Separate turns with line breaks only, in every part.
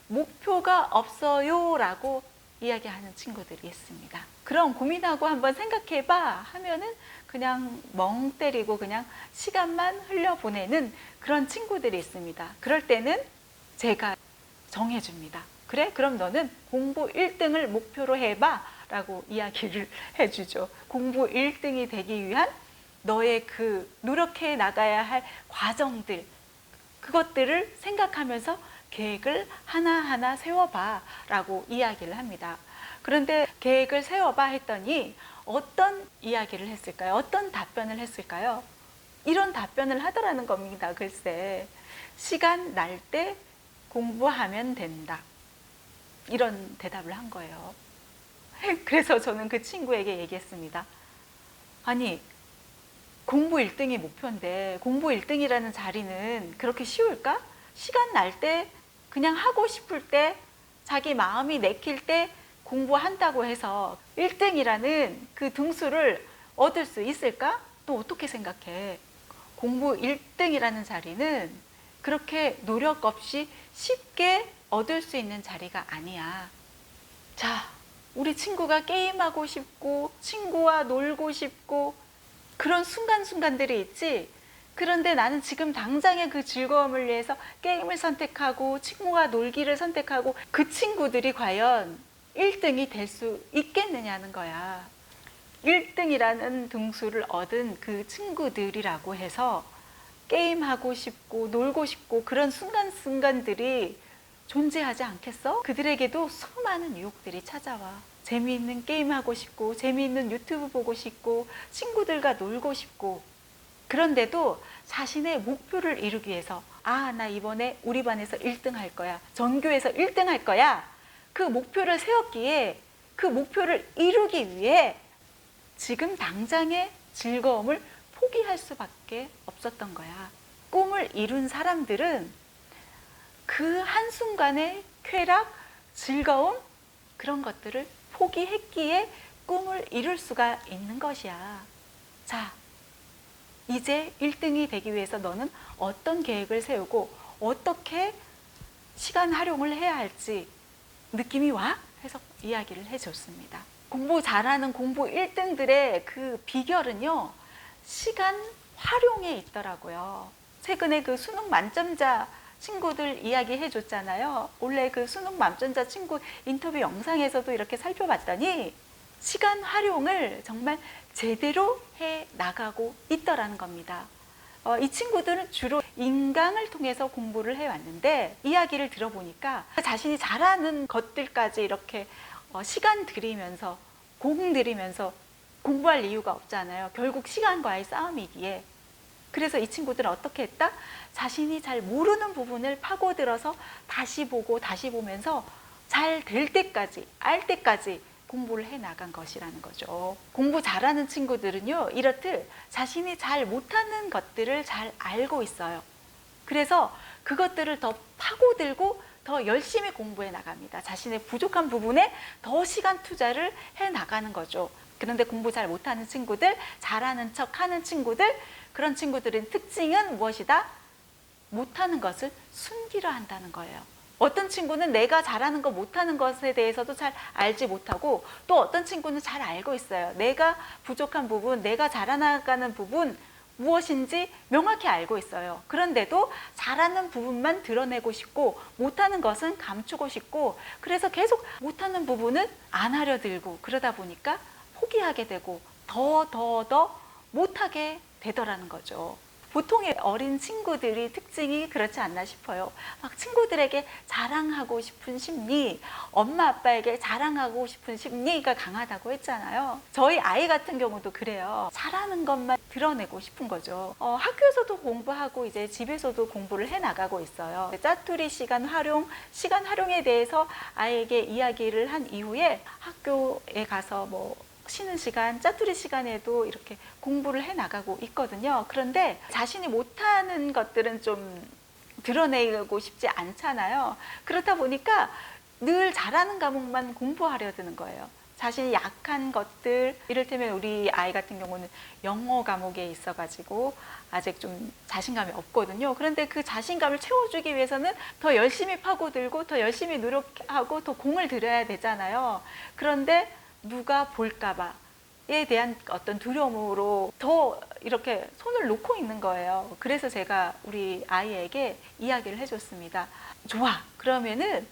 목표가 없어요 라고 이야기하는 친구들이 있습니다. 그럼 고민하고 한번 생각해봐 하면은 그냥 멍 때리고 그냥 시간만 흘려보내는 그런 친구들이 있습니다. 그럴 때는 제가 정해줍니다. 그래? 그럼 너는 공부 1등을 목표로 해봐 라고 이야기를 해주죠. 공부 1등이 되기 위한 너의 그 노력해 나가야 할 과정들, 그것들을 생각하면서 계획을 하나하나 세워봐 라고 이야기를 합니다. 그런데 계획을 세워봐 했더니 어떤 이야기를 했을까요? 어떤 답변을 했을까요? 이런 답변을 하더라는 겁니다. 글쎄, 시간 날 때 공부하면 된다. 이런 대답을 한 거예요. 그래서 저는 그 친구에게 얘기했습니다. 아니, 공부 1등이 목표인데 공부 1등이라는 자리는 그렇게 쉬울까? 시간 날 때 그냥 하고 싶을 때 자기 마음이 내킬 때 공부한다고 해서 1등이라는 그 등수를 얻을 수 있을까? 또 어떻게 생각해? 공부 1등이라는 자리는 그렇게 노력 없이 쉽게 얻을 수 있는 자리가 아니야. 자, 우리 친구가 게임하고 싶고 친구와 놀고 싶고 그런 순간순간들이 있지. 그런데 나는 지금 당장의 그 즐거움을 위해서 게임을 선택하고 친구와 놀기를 선택하고 그 친구들이 과연 1등이 될 수 있겠느냐는 거야. 1등이라는 등수를 얻은 그 친구들이라고 해서 게임하고 싶고 놀고 싶고 그런 순간순간들이 존재하지 않겠어? 그들에게도 수많은 유혹들이 찾아와. 재미있는 게임하고 싶고 재미있는 유튜브 보고 싶고 친구들과 놀고 싶고, 그런데도 자신의 목표를 이루기 위해서 나 이번에 우리 반에서 1등 할 거야, 전교에서 1등 할 거야, 그 목표를 세웠기에 그 목표를 이루기 위해 지금 당장의 즐거움을 포기할 수밖에 없었던 거야. 꿈을 이룬 사람들은 그 한순간의 쾌락, 즐거움, 그런 것들을 포기했기에 꿈을 이룰 수가 있는 것이야. 자, 이제 1등이 되기 위해서 너는 어떤 계획을 세우고 어떻게 시간 활용을 해야 할지 느낌이 와? 해서 이야기를 해줬습니다. 공부 잘하는 공부 1등들의 그 비결은요, 시간 활용에 있더라고요. 최근에 그 수능 만점자 친구들 이야기 해줬잖아요. 원래 그 수능 만점자 친구 인터뷰 영상에서도 이렇게 살펴봤더니 시간 활용을 정말 제대로 해 나가고 있더라는 겁니다. 이 친구들은 주로 인강을 통해서 공부를 해왔는데 이야기를 들어보니까 자신이 잘하는 것들까지 이렇게 시간 들이면서 공 들이면서 공부할 이유가 없잖아요. 결국 시간과의 싸움이기에. 그래서 이 친구들은 어떻게 했다? 자신이 잘 모르는 부분을 파고들어서 다시 보고 다시 보면서 잘 될 때까지, 알 때까지 공부를 해 나간 것이라는 거죠. 공부 잘하는 친구들은요, 이렇듯 자신이 잘 못하는 것들을 잘 알고 있어요. 그래서 그것들을 더 파고들고 더 열심히 공부해 나갑니다. 자신의 부족한 부분에 더 시간 투자를 해 나가는 거죠. 그런데 공부 잘 못하는 친구들, 잘하는 척 하는 친구들, 그런 친구들의 특징은 무엇이다? 못하는 것을 숨기려 한다는 거예요. 어떤 친구는 내가 잘하는 것 못하는 것에 대해서도 잘 알지 못하고, 또 어떤 친구는 잘 알고 있어요. 내가 부족한 부분, 내가 잘나가는 부분 무엇인지 명확히 알고 있어요. 그런데도 잘하는 부분만 드러내고 싶고 못하는 것은 감추고 싶고, 그래서 계속 못하는 부분은 안 하려 들고, 그러다 보니까 포기하게 되고 더 못하게 되더라는 거죠. 보통의 어린 친구들이 특징이 그렇지 않나 싶어요. 막 친구들에게 자랑하고 싶은 심리, 엄마 아빠에게 자랑하고 싶은 심리가 강하다고 했잖아요. 저희 아이 같은 경우도 그래요. 잘하는 것만 드러내고 싶은 거죠. 학교에서도 공부하고 이제 집에서도 공부를 해 나가고 있어요. 짜투리 시간 활용에 대해서 아이에게 이야기를 한 이후에 학교에 가서 쉬는 시간, 짜투리 시간에도 이렇게 공부를 해 나가고 있거든요. 그런데 자신이 못하는 것들은 좀 드러내고 싶지 않잖아요. 그렇다 보니까 늘 잘하는 과목만 공부하려 드는 거예요. 자신이 약한 것들, 이를테면 우리 아이 같은 경우는 영어 과목에 있어가지고 아직 좀 자신감이 없거든요. 그런데 그 자신감을 채워주기 위해서는 더 열심히 파고들고 더 열심히 노력하고 더 공을 들여야 되잖아요. 그런데 누가 볼까봐에 대한 어떤 두려움으로 더 이렇게 손을 놓고 있는 거예요. 그래서 제가 우리 아이에게 이야기를 해줬습니다. 좋아, 그러면은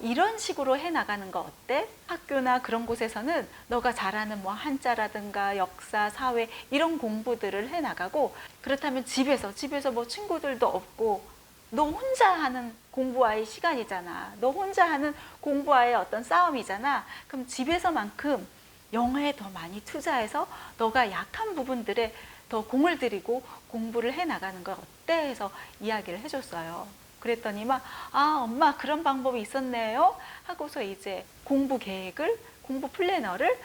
이런 식으로 해나가는 거 어때? 학교나 그런 곳에서는 너가 잘하는 뭐 한자라든가 역사, 사회 이런 공부들을 해나가고, 그렇다면 집에서 뭐 친구들도 없고 너 혼자 하는 공부와의 시간이잖아. 너 혼자 하는 공부와의 어떤 싸움이잖아. 그럼 집에서만큼 영어에 더 많이 투자해서 너가 약한 부분들에 더 공을 들이고 공부를 해나가는 거 어때? 해서 이야기를 해줬어요. 그랬더니 막 엄마 그런 방법이 있었네요 하고서 이제 공부 계획을, 공부 플래너를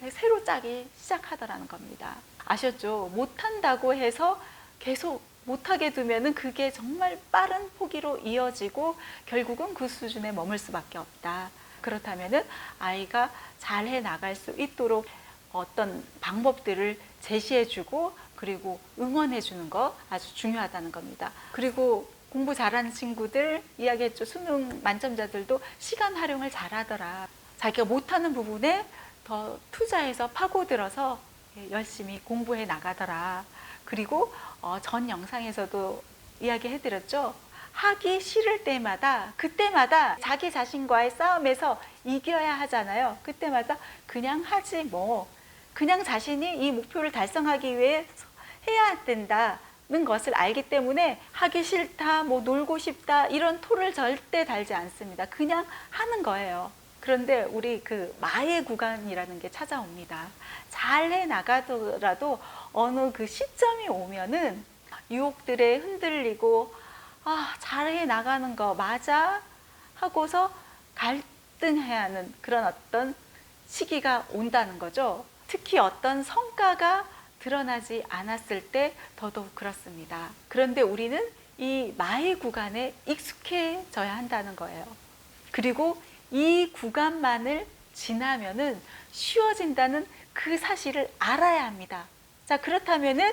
새로 짜기 시작하더라는 겁니다. 아셨죠? 못한다고 해서 계속 못하게 두면은 그게 정말 빠른 포기로 이어지고 결국은 그 수준에 머물 수밖에 없다. 그렇다면은 아이가 잘해 나갈 수 있도록 어떤 방법들을 제시해주고 그리고 응원해주는 거 아주 중요하다는 겁니다. 그리고 공부 잘하는 친구들 이야기했죠. 수능 만점자들도 시간 활용을 잘하더라. 자기가 못하는 부분에 더 투자해서 파고들어서 열심히 공부해 나가더라. 그리고 전 영상에서도 이야기해드렸죠. 하기 싫을 때마다 그때마다 자기 자신과의 싸움에서 이겨야 하잖아요. 그때마다 그냥 하지 뭐, 그냥 자신이 이 목표를 달성하기 위해 해야 된다는 것을 알기 때문에 하기 싫다, 뭐 놀고 싶다 이런 토를 절대 달지 않습니다. 그냥 하는 거예요. 그런데 우리 그 마의 구간이라는 게 찾아옵니다. 잘해 나가더라도 어느 그 시점이 오면은 유혹들에 흔들리고 잘해 나가는 거 맞아? 하고서 갈등해야 하는 그런 어떤 시기가 온다는 거죠. 특히 어떤 성과가 드러나지 않았을 때 더더욱 그렇습니다. 그런데 우리는 이 마의 구간에 익숙해져야 한다는 거예요. 그리고 이 구간만을 지나면은 쉬워진다는 그 사실을 알아야 합니다. 자, 그렇다면은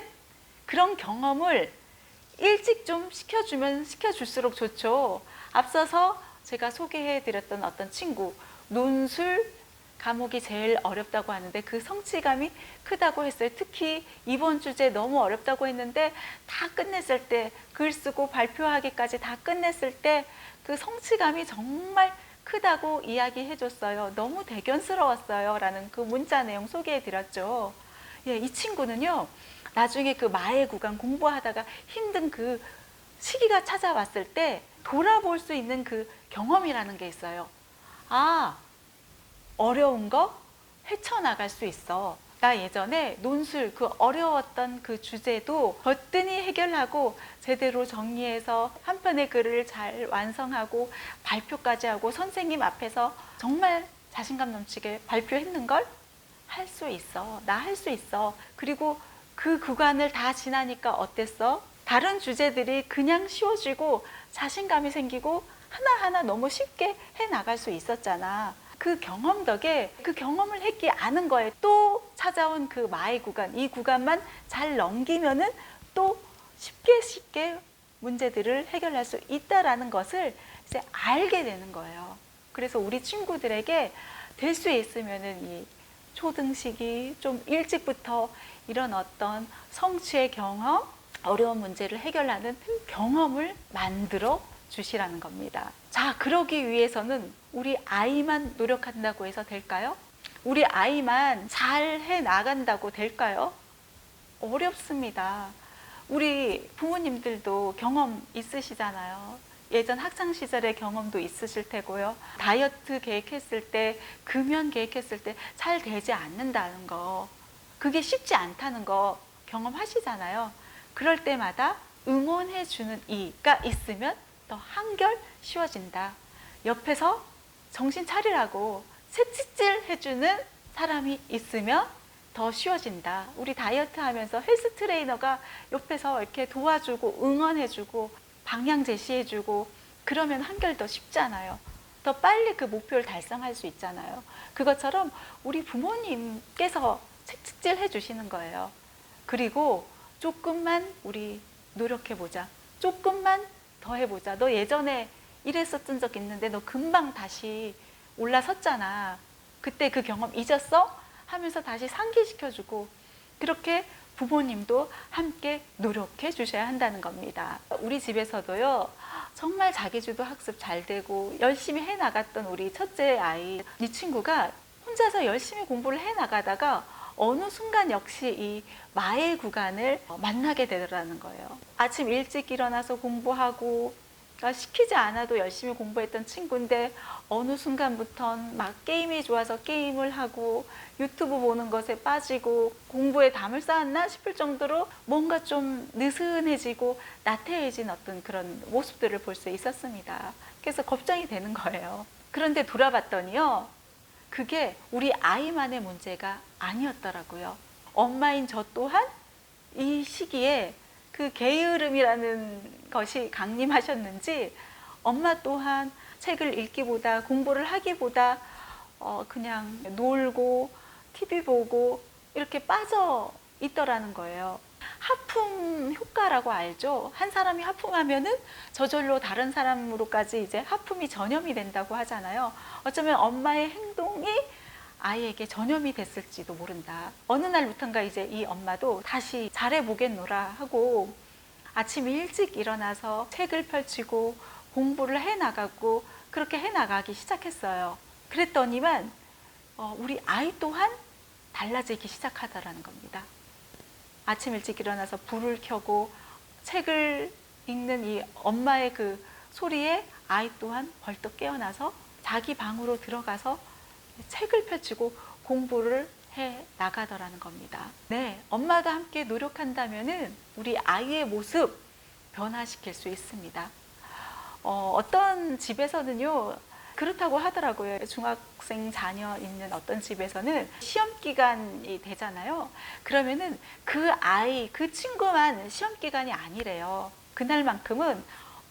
그런 경험을 일찍 좀 시켜주면 시켜줄수록 좋죠. 앞서서 제가 소개해드렸던 어떤 친구, 논술 과목이 제일 어렵다고 하는데 그 성취감이 크다고 했어요. 특히 이번 주제 너무 어렵다고 했는데 다 끝냈을 때, 글 쓰고 발표하기까지 다 끝냈을 때 그 성취감이 정말 크다고 이야기해 줬어요. 너무 대견스러웠어요 라는 그 문자 내용 소개해 드렸죠. 예, 이 친구는요, 나중에 그 마의 구간 공부하다가 힘든 그 시기가 찾아왔을 때 돌아볼 수 있는 그 경험이라는 게 있어요. 어려운 거 헤쳐나갈 수 있어. 나 예전에 논술 그 어려웠던 그 주제도 거뜬히 해결하고 제대로 정리해서 한 편의 글을 잘 완성하고 발표까지 하고 선생님 앞에서 정말 자신감 넘치게 발표했는 걸 할 수 있어. 나 할 수 있어. 그리고 그 구간을 다 지나니까 어땠어? 다른 주제들이 그냥 쉬워지고 자신감이 생기고 하나하나 너무 쉽게 해나갈 수 있었잖아. 그 경험 덕에 그 경험을 했기 아는 거예요. 또 찾아온 그 마의 구간, 이 구간만 잘 넘기면은 또 쉽게 문제들을 해결할 수 있다라는 것을 이제 알게 되는 거예요. 그래서 우리 친구들에게 될 수 있으면은 이 초등 시기 좀 일찍부터 이런 어떤 성취의 경험, 어려운 문제를 해결하는 경험을 만들어 주시라는 겁니다. 자, 그러기 위해서는 우리 아이만 노력한다고 해서 될까요? 우리 아이만 잘 해 나간다고 될까요? 어렵습니다. 우리 부모님들도 경험 있으시잖아요. 예전 학창 시절의 경험도 있으실 테고요. 다이어트 계획했을 때, 금연 계획했을 때 잘 되지 않는다는 거, 그게 쉽지 않다는 거 경험하시잖아요. 그럴 때마다 응원해 주는 이가 있으면 더 한결 쉬워진다. 옆에서 정신 차리라고 채찍질 해주는 사람이 있으면 더 쉬워진다. 우리 다이어트 하면서 헬스 트레이너가 옆에서 이렇게 도와주고 응원해주고 방향 제시해주고 그러면 한결 더 쉽잖아요. 더 빨리 그 목표를 달성할 수 있잖아요. 그것처럼 우리 부모님께서 채찍질 해주시는 거예요. 그리고 조금만 우리 노력해보자. 조금만 더 해보자. 너 예전에 이랬었던 적 있는데 너 금방 다시 올라섰잖아. 그때 그 경험 잊었어? 하면서 다시 상기시켜주고, 그렇게 부모님도 함께 노력해 주셔야 한다는 겁니다. 우리 집에서도요, 정말 자기주도 학습 잘 되고 열심히 해 나갔던 우리 첫째 아이, 이 친구가 혼자서 열심히 공부를 해 나가다가 어느 순간 역시 이 마의 구간을 만나게 되더라는 거예요. 아침 일찍 일어나서 공부하고, 시키지 않아도 열심히 공부했던 친구인데 어느 순간부턴 막 게임이 좋아서 게임을 하고 유튜브 보는 것에 빠지고 공부에 담을 쌓았나 싶을 정도로 뭔가 좀 느슨해지고 나태해진 어떤 그런 모습들을 볼 수 있었습니다. 그래서 걱정이 되는 거예요. 그런데 돌아봤더니요, 그게 우리 아이만의 문제가 아니었더라고요. 엄마인 저 또한 이 시기에 그 게으름이라는 것이 강림하셨는지 엄마 또한 책을 읽기보다 공부를 하기보다 그냥 놀고 TV 보고 이렇게 빠져 있더라는 거예요. 하품 효과라고 알죠? 한 사람이 하품하면은 저절로 다른 사람으로까지 이제 하품이 전염이 된다고 하잖아요. 어쩌면 엄마의 행동이 아이에게 전염이 됐을지도 모른다. 어느 날부턴가 이제 이 엄마도 다시 잘해보겠노라 하고 아침 일찍 일어나서 책을 펼치고 공부를 해나가고 그렇게 해나가기 시작했어요. 그랬더니만 우리 아이 또한 달라지기 시작하더라는 겁니다. 아침 일찍 일어나서 불을 켜고 책을 읽는 이 엄마의 그 소리에 아이 또한 벌떡 깨어나서 자기 방으로 들어가서 책을 펼치고 공부를 해 나가더라는 겁니다. 네, 엄마가 함께 노력한다면은 우리 아이의 모습 변화시킬 수 있습니다. 어떤 집에서는요, 그렇다고 하더라고요. 중학생 자녀 있는 어떤 집에서는 시험 기간이 되잖아요. 그러면은 그 아이, 그 친구만 시험 기간이 아니래요. 그날만큼은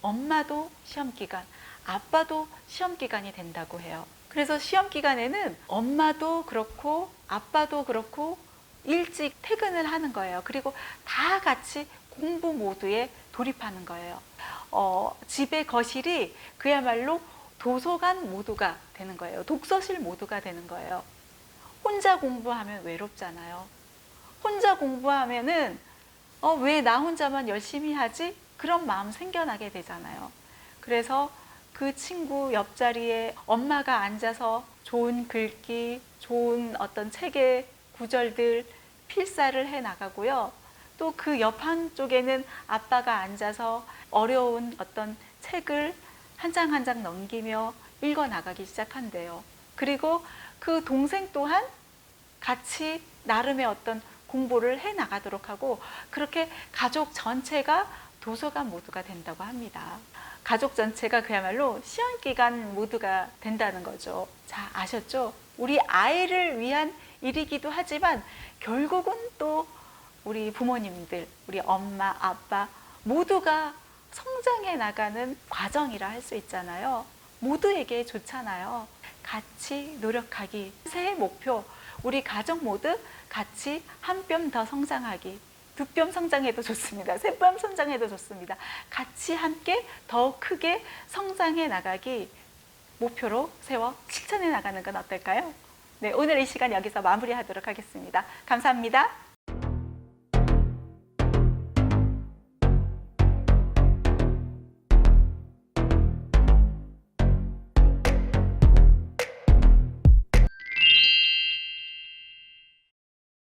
엄마도 시험 기간, 아빠도 시험 기간이 된다고 해요. 그래서 시험 기간에는 엄마도 그렇고 아빠도 그렇고 일찍 퇴근을 하는 거예요. 그리고 다 같이 공부 모드에 돌입하는 거예요. 집의 거실이 그야말로 도서관 모드가 되는 거예요. 독서실 모드가 되는 거예요. 혼자 공부하면 외롭잖아요. 혼자 공부하면은 왜 나 혼자만 열심히 하지? 그런 마음 생겨나게 되잖아요. 그래서 그 친구 옆자리에 엄마가 앉아서 좋은 글귀, 좋은 어떤 책의 구절들 필사를 해 나가고요. 또 그 옆 한쪽에는 아빠가 앉아서 어려운 어떤 책을 한 장 한 장 넘기며 읽어 나가기 시작한대요. 그리고 그 동생 또한 같이 나름의 어떤 공부를 해 나가도록 하고, 그렇게 가족 전체가 도서관 모드가 된다고 합니다. 가족 전체가 그야말로 시험기간 모드가 된다는 거죠. 자, 아셨죠? 우리 아이를 위한 일이기도 하지만 결국은 또 우리 부모님들, 우리 엄마, 아빠 모두가 성장해 나가는 과정이라 할 수 있잖아요. 모두에게 좋잖아요. 같이 노력하기. 새해 목표, 우리 가족 모두 같이 한 뼘 더 성장하기. 두 뼘 성장해도 좋습니다. 세 뼘 성장해도 좋습니다. 같이 함께 더 크게 성장해 나가기 목표로 세워 실천해 나가는 건 어떨까요? 네, 오늘 이 시간 여기서 마무리하도록 하겠습니다. 감사합니다.